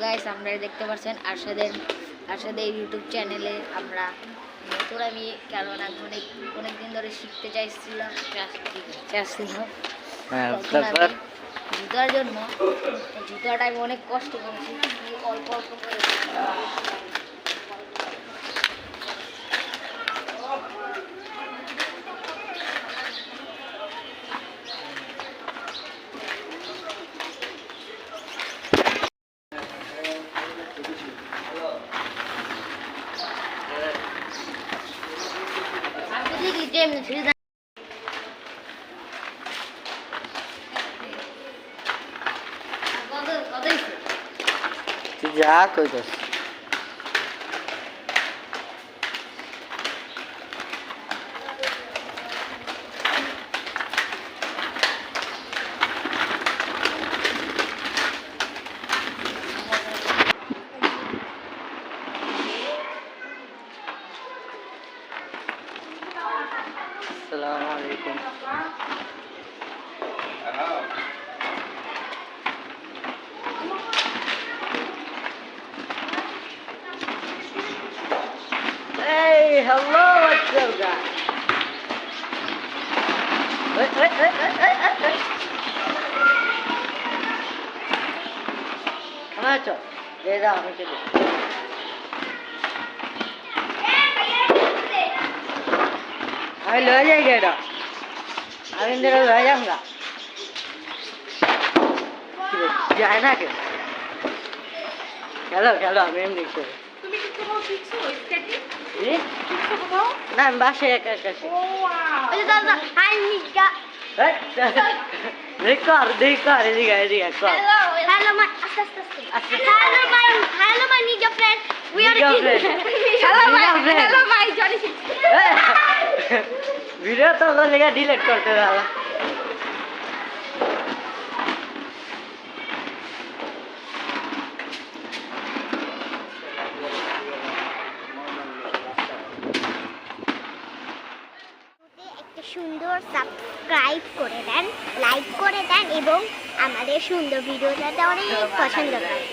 Guys আপনারা দেখতে পাচ্ছেন আরশাদের ইউটিউব চ্যানেলে আমরা নতুন আমি কারণ আমি অনেক দিন ধরে শিখতে চাইছিলাম জুতার জন্য। জুতাটা আমি অনেক কষ্ট করেছি, অল্প অল্প করে যা কইতাছ আসসালামু আলাইকুম। Hey, hello, what's up, guys? Hey. Come on, chop. Lay down, I'm kidding. আমি লয়ে যাই এটা আমি ইন্দিরা লয়ে যাম গা যায় না কে খেলো আমি এমনি করি তুমি কি কোথাও শিখছো স্কেটিং? শিখছো কোথাও? না আমি বাসায় একা শিখি। ওই দাদা হাই নিকা দেখো এদিকে কর। হ্যালো মাই হ্যালো মাই নিকা ফ্রেন্ড উই আর হ্যালো ভাই জনি ভিডিও তো লেগে ডিলিট করতে দাদা। একটা সুন্দর সাবস্ক্রাইব করে দেন, লাইক করে দেন এবং আমাদের সুন্দর ভিডিওটা অনেক পছন্দ করেন।